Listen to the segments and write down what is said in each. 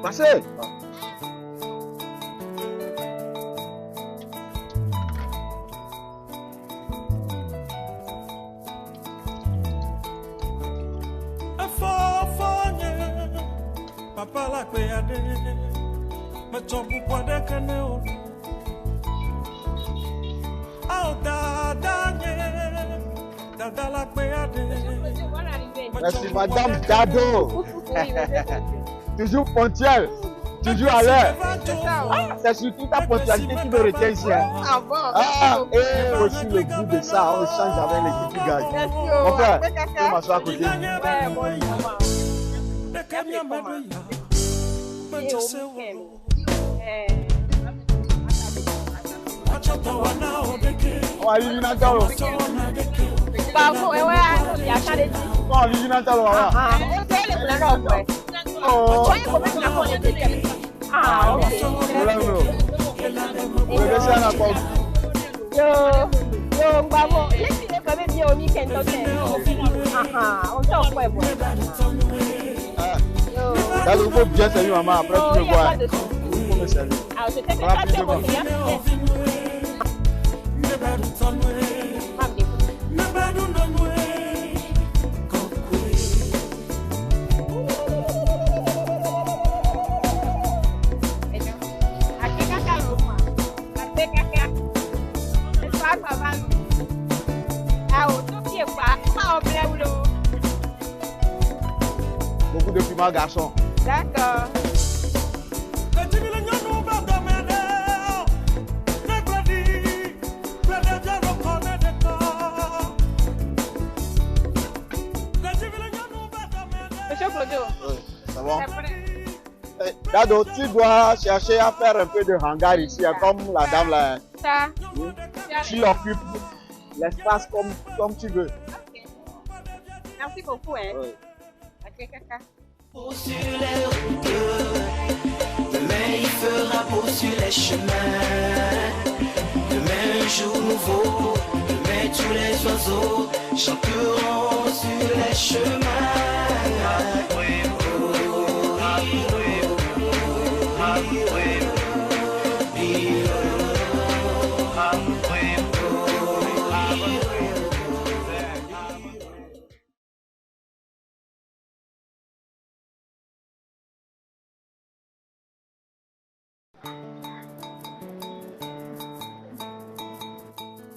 Assez. Papa la péade, mais tu peux pas déconner. Ah, dada la péade. Merci Madame Dado. Toujours ponctuelle, toujours à l'heure. C'est surtout ta ponctualité qui me retient ici. Ah bon? Ah, et aussi le goût de ça, on change avec les petits gars. Mon frère, tu peux m'asseoir à côté. Ouais, bon, maman. On va vivre dans le Pardon, ouais, il y a pas de dit. on va vivre dans le Ah, on sait les plans, ouais. Oh, Soyez combien de temps on est. Ah, ok. je vais laisser un accord. Yo, bravo. Laissez-les quand même bien au week-end. On sort quoi, bon. Là, il faut bien servir maman, après tu me vois. Il Il faut me servir. Ah, c'était que ça, c'est bon, bien. Beaucoup de piment garçon. D'accord. Monsieur Claudio. Oui, c'est bon. Dado, tu dois chercher à faire un peu de hangar ici, hein, comme la dame là. Ça. Oui. Tu occupes l'espace comme tu veux. Ok. Merci beaucoup. Hein. Oui. Ok, caca. Sur les routes, demain il fera beau sur les chemins. Demain un jour nouveau, demain tous les oiseaux chanteront sur les chemins.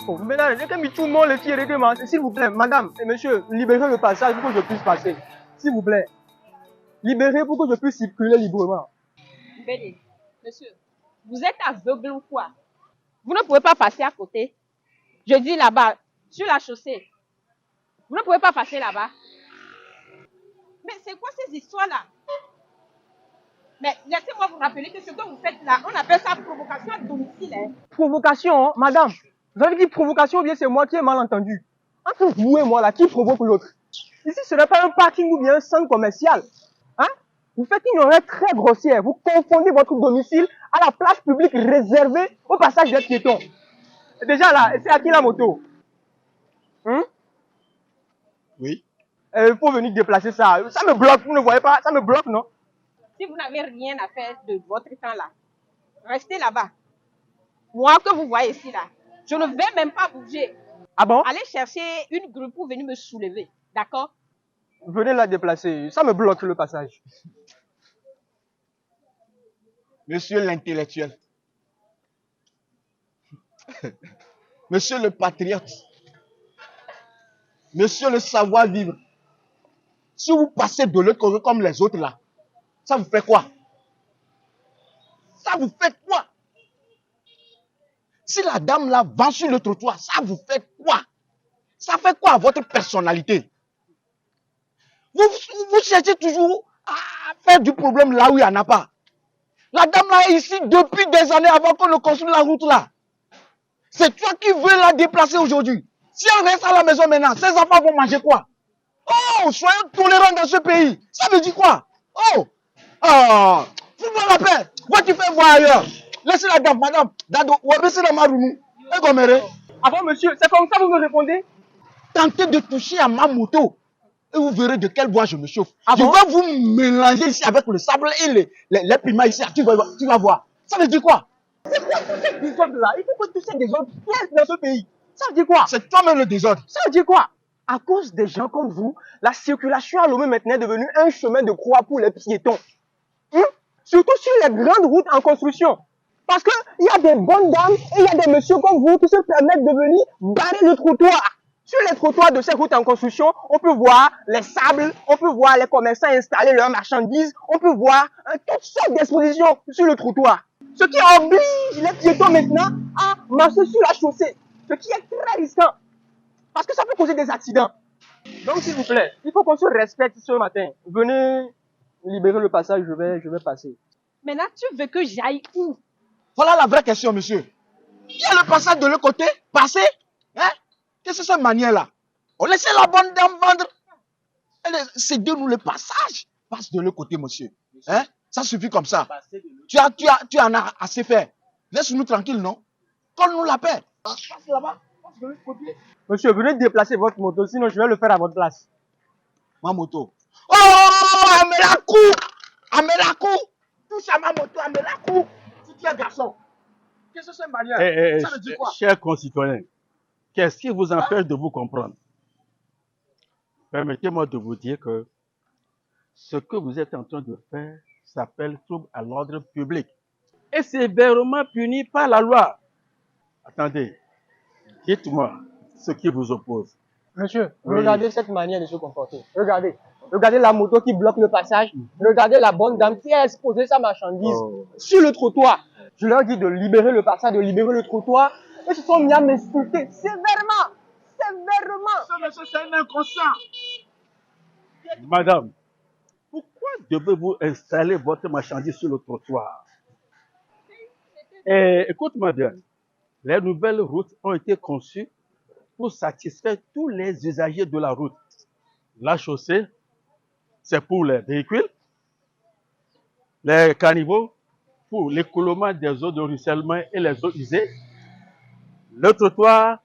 Bon, maintenant, tout le monde le tire de s'il vous plaît, madame et monsieur, libérez le passage pour que je puisse passer. S'il vous plaît. Libérez pour que je puisse circuler librement. Béni, monsieur, vous êtes aveugle ou quoi? Vous ne pouvez pas passer à côté. Je dis là-bas, sur la chaussée. Vous ne pouvez pas passer là-bas. Mais c'est quoi ces histoires-là? Mais laissez-moi vous rappeler que ce que vous faites là, on appelle ça provocation à domicile. Hein. Provocation, hein, madame. Vous avez dit provocation ou bien c'est moi qui ai mal entendu? Entre vous et moi là, qui provoque l'autre? Ici, ce n'est pas un parking ou bien un centre commercial. Hein? Vous faites une horaire très grossière. Vous confondez votre domicile à la place publique réservée au passage des piétons. Et déjà là, c'est à qui la moto? Hein? Oui. Il faut venir déplacer ça. Ça me bloque, vous ne voyez pas? Ça me bloque, non? Si vous n'avez rien à faire de votre temps là, restez là-bas. Moi que vous voyez ici là, je ne vais même pas bouger. Ah bon? Allez chercher une grue pour venir me soulever. D'accord? Venez la déplacer. Ça me bloque le passage. Monsieur l'intellectuel. Monsieur le patriote. Monsieur le savoir-vivre. Si vous passez de l'autre côté comme les autres là, ça vous fait quoi? Ça vous fait quoi? Si la dame là vend sur le trottoir, ça vous fait quoi? Ça fait quoi à votre personnalité? Vous cherchez toujours à faire du problème là où il n'y en a pas. La dame là est ici depuis des années avant qu'on ne construise la route là. C'est toi qui veux la déplacer aujourd'hui. Si on reste à la maison maintenant, ses enfants vont manger quoi? Oh, soyons tolérants dans ce pays. Ça veut dire quoi? Oh, fous-moi la paix. Va tu fais voir ailleurs. Laissez la dame, madame. Dado, ou abaissez la marounou. Et goméré. Ah bon, monsieur, c'est comme ça que vous me répondez? Tentez de toucher à ma moto. et vous verrez de quelle bois je me chauffe. Ah Je bon? vais vous mélanger ici avec le sable et les piments ici. Tu vas voir. Ça veut dire quoi? Désordre là, il faut que tous ces désordres cessent dans ce pays. Ça veut dire quoi? C'est toi-même le désordre. Ça veut dire quoi? À cause des gens comme vous, la circulation à Lomé maintenant est devenue un chemin de croix pour les piétons. Surtout sur les grandes routes en construction. Parce qu'il y a des bonnes dames et il y a des messieurs comme vous qui se permettent de venir barrer le trottoir. Sur les trottoirs de ces routes en construction, on peut voir les sables, on peut voir les commerçants installer leurs marchandises, on peut voir toutes sortes d'expositions sur le trottoir. Ce qui oblige les piétons maintenant à marcher sur la chaussée. Ce qui est très risquant. Parce que ça peut causer des accidents. Donc s'il vous plaît, il faut qu'on se respecte ce matin. Venez libérer le passage, je vais passer. Maintenant, tu veux que j'aille où? Voilà la vraie question, monsieur. Il y a le passage de l'autre côté, passer. Hein? Qu'est-ce que c'est cette manière-là? On laisse la bonne dame vendre. Cédez-nous le passage. Passe de l'autre côté, monsieur. Hein? Ça suffit comme ça. Tu en as assez fait. Laisse-nous tranquille, non? Colle-nous la paix. Passe là-bas. Passe de l'autre côté. Monsieur, venez déplacer votre moto, sinon je vais le faire à votre place. Ma moto. Oh, Amelakou! Touche à ma moto, Amelakou! Si tu es garçon. Qu'est-ce que c'est cette manière? Ça veut dire quoi? Chers concitoyens, qu'est-ce qui vous empêche de vous comprendre? Permettez-moi de vous dire que ce que vous êtes en train de faire s'appelle trouble à l'ordre public et sévèrement puni par la loi. Attendez, dites-moi ce qui vous oppose. Monsieur, Oui. regardez cette manière de se comporter. Regardez. Regardez la moto qui bloque le passage. Regardez la bonne dame qui a exposé sa marchandise sur le trottoir. Je leur dis de libérer le passage, de libérer le trottoir. Et se sont mis à m'insulter sévèrement. Sévèrement. Ce monsieur, c'est un inconscient. Madame, pourquoi devez-vous installer votre marchandise sur le trottoir? Écoute-moi bien, les nouvelles routes ont été conçues pour satisfaire tous les usagers de la route. La chaussée, c'est pour les véhicules, les caniveaux, pour l'écoulement des eaux de ruissellement et les eaux usées, le trottoir,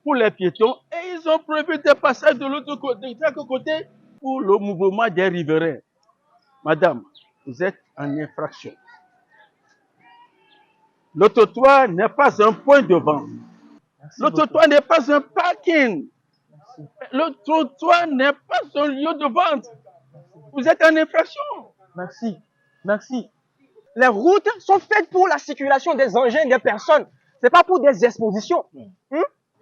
pour les piétons, et ils ont prévu des passages de l'autre côté, de chaque côté, pour le mouvement des riverains. Madame, vous êtes en infraction. Le trottoir n'est pas un point de vente. Le trottoir n'est pas un parking. Le trottoir n'est pas un lieu de vente. Vous êtes en infraction. Merci. Merci. Les routes sont faites pour la circulation des engins et des personnes. C'est pas pour des expositions.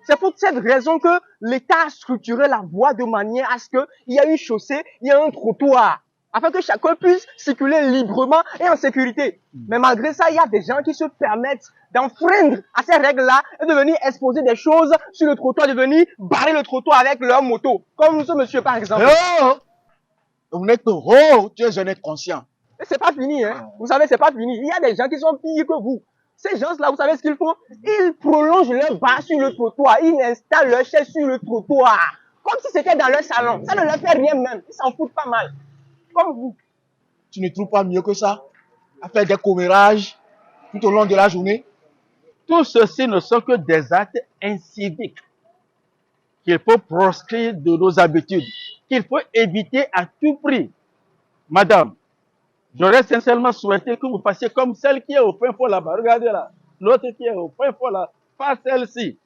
C'est pour cette raison que l'État a structuré la voie de manière à ce qu'il y ait une chaussée, il y ait un trottoir, afin que chacun puisse circuler librement et en sécurité. Mais malgré ça, il y a des gens qui se permettent d'enfreindre à ces règles-là et de venir exposer des choses sur le trottoir, de venir barrer le trottoir avec leur moto. Comme ce monsieur, par exemple. Tu es un inconscient. Et c'est pas fini, hein. Vous savez, c'est pas fini. Il y a des gens qui sont pires que vous. Ces gens-là, vous savez ce qu'ils font? Ils prolongent leur bar sur le trottoir. Ils installent leur chaise sur le trottoir. Comme si c'était dans leur salon. Ça ne leur fait rien même. Ils s'en foutent pas mal. Comme vous. Tu ne trouves pas mieux que ça? À faire des commérages tout au long de la journée? Tout ceci ne sont que des actes inciviques qu'il faut proscrire de nos habitudes, qu'il faut éviter à tout prix. Madame, j'aurais sincèrement souhaité que vous fassiez comme celle qui est au fin fond là-bas. Regardez là. L'autre qui est au fin fond là. Pas celle-ci.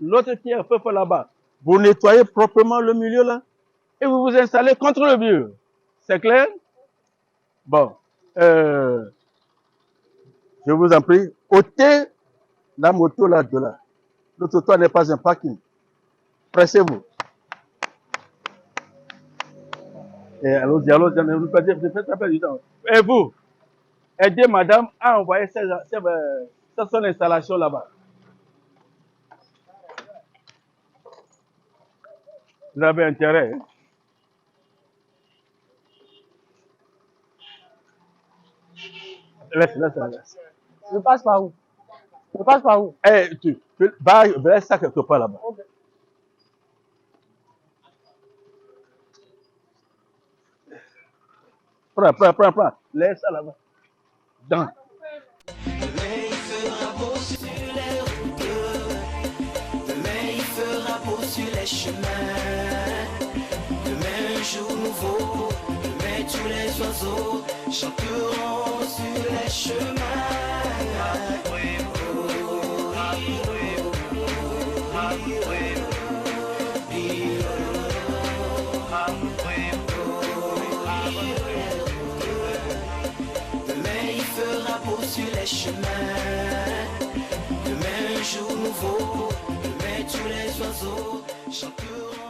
L'autre qui est au fin fond là-bas. Vous nettoyez proprement le milieu là et vous vous installez contre le mur. C'est clair? Bon. Je vous en prie, ôtez la moto là de là. Le trottoir n'est pas un parking. Pressez-vous. Et allons-y, ne vous faites pas perdre du temps. Et vous, aidez madame à envoyer son installation là-bas. Vous avez intérêt. Hein? Laisse. Je passe par où? Je passe par où? Eh, tu laisse ça quelque part là-bas. Okay. Prends. Laisse ça là-bas. Dans. Demain il fera beau sur les routes. Demain il fera beau sur les chemins. Demain nouveau. Demain tous les oiseaux chanteront sur les chemins. Demain il fera beau sur les chemins. Demain un jour nouveau. Demain tous les oiseaux chanteront.